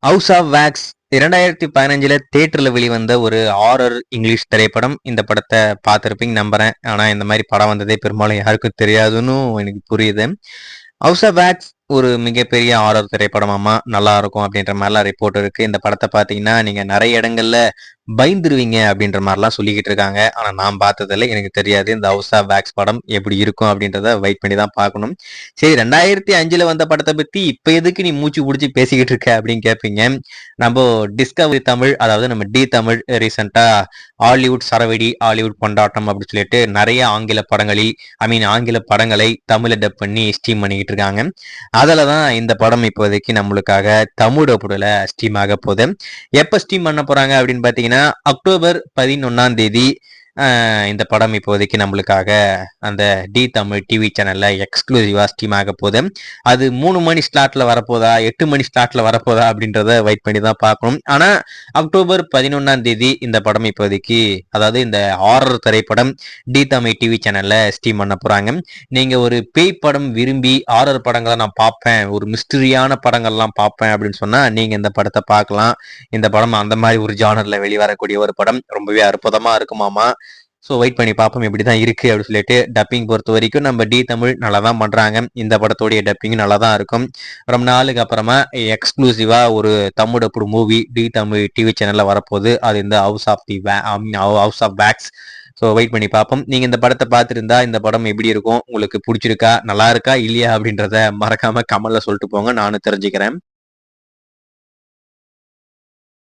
House of wax 2015ல தியேட்டர்ல வெளிவந்த ஒரு ஹாரர் இங்கிலீஷ் திரைப்படம். இந்த படத்தை பார்த்துருப்பீங்க நம்புறேன். ஆனா இந்த மாதிரி படம் வந்ததே பெரும்பாலும் யாருக்கும் தெரியாதுன்னு எனக்கு புரியுது. ஹவுஸ் ஆஃப் வேக்ஸ் ஒரு மிகப்பெரிய ஹாரர் திரைப்படமாமா, நல்லா இருக்கும் அப்படின்ற மாதிரிலாம் ரிப்போர்ட் இருக்கு. இந்த படத்தை பார்த்தீங்கன்னா நீங்க நிறைய இடங்கள்ல பயந்துருவீங்க அப்படின்ற மாதிரிலாம் சொல்லிக்கிட்டு இருக்காங்க. ஆனா நான் பார்த்ததில்ல, எனக்கு தெரியாது இந்த ஹவுஸ் ஆஃப் வேக்ஸ் படம் எப்படி இருக்கும் அப்படின்றத வெயிட் பண்ணி தான் பார்க்கணும். சரி, 2005ல வந்த படத்தை பத்தி இப்ப எதுக்கு நீ மூச்சு பிடிச்சி பேசிக்கிட்டு இருக்க அப்படின்னு கேட்பீங்க. நம்ம டிஸ்கவரி தமிழ், அதாவது நம்ம டி தமிழ் ரீசெண்டா ஹாலிவுட் சரவெடி, ஹாலிவுட் கொண்டாட்டம் அப்படின்னு சொல்லிட்டு நிறைய ஆங்கில படங்களை தமிழ டப் பண்ணி ஸ்ட்ரீம் பண்ணிக்கிட்டு இருக்காங்க. அதுல தான் இந்த படம் இப்போதைக்கு நம்மளுக்காக தமிழ் டப்புல ஸ்ட்ரீம் ஆக போகுது. எப்ப ஸ்ட்ரீம் பண்ண போறாங்க அப்படின்னு பாத்தீங்கன்னா அக்டோபர் 11 இந்த படம் இப்போதைக்கு நம்மளுக்காக அந்த டி தமிழ் டிவி சேனல்ல எக்ஸ்க்ளூசிவா ஸ்ட்ரீம் ஆக போகுது. அது 3 மணி ஸ்லாட்ல வரப்போதா, 8 மணி ஸ்லாட்ல வரப்போதா அப்படின்றத வெயிட் பண்ணி தான் பார்க்கணும். ஆனா அக்டோபர் 11 இந்த படம் இப்போதைக்கு, அதாவது இந்த ஹாரர் திரைப்படம் டி தமிழ் டிவி சேனல்ல ஸ்ட்ரீம் பண்ண போறாங்க. நீங்க ஒரு பேய் படம் விரும்பி ஹாரர் படங்களை நான் பார்ப்பேன், ஒரு மிஸ்டரியான படங்கள்லாம் பார்ப்பேன் அப்படின்னு சொன்னா நீங்க இந்த படத்தை பார்க்கலாம். இந்த படம் அந்த மாதிரி ஒரு ஜானர்ல வெளிவரக்கூடிய ஒரு படம், ரொம்பவே அற்புதமா இருக்குமாமா. ஸோ வெயிட் பண்ணி பார்ப்போம் எப்படி தான் இருக்கு அப்படின்னு சொல்லிட்டு. டப்பிங் பொறுத்த வரைக்கும் நம்ம டி தமிழ் நல்லா தான் பண்றாங்க. இந்த படத்தோடைய டப்பிங் நல்லா தான் இருக்கும். ரொம்ப நாளுக்கு அப்புறமா எக்ஸ்க்ளூசிவா ஒரு Tamil dubbed movie D Tamil TV சேனல்ல வரப்போகுது. அது இந்த house of wax. So wait பண்ணி பார்ப்போம். நீங்க இந்த படத்தை பார்த்துருந்தா இந்த படம் எப்படி இருக்கும், உங்களுக்கு பிடிச்சிருக்கா, நல்லா இருக்கா இல்லையா அப்படின்றத மறக்காம கமெண்ட்ல சொல்லிட்டு போங்க, நானும் தெரிஞ்சுக்கிறேன்.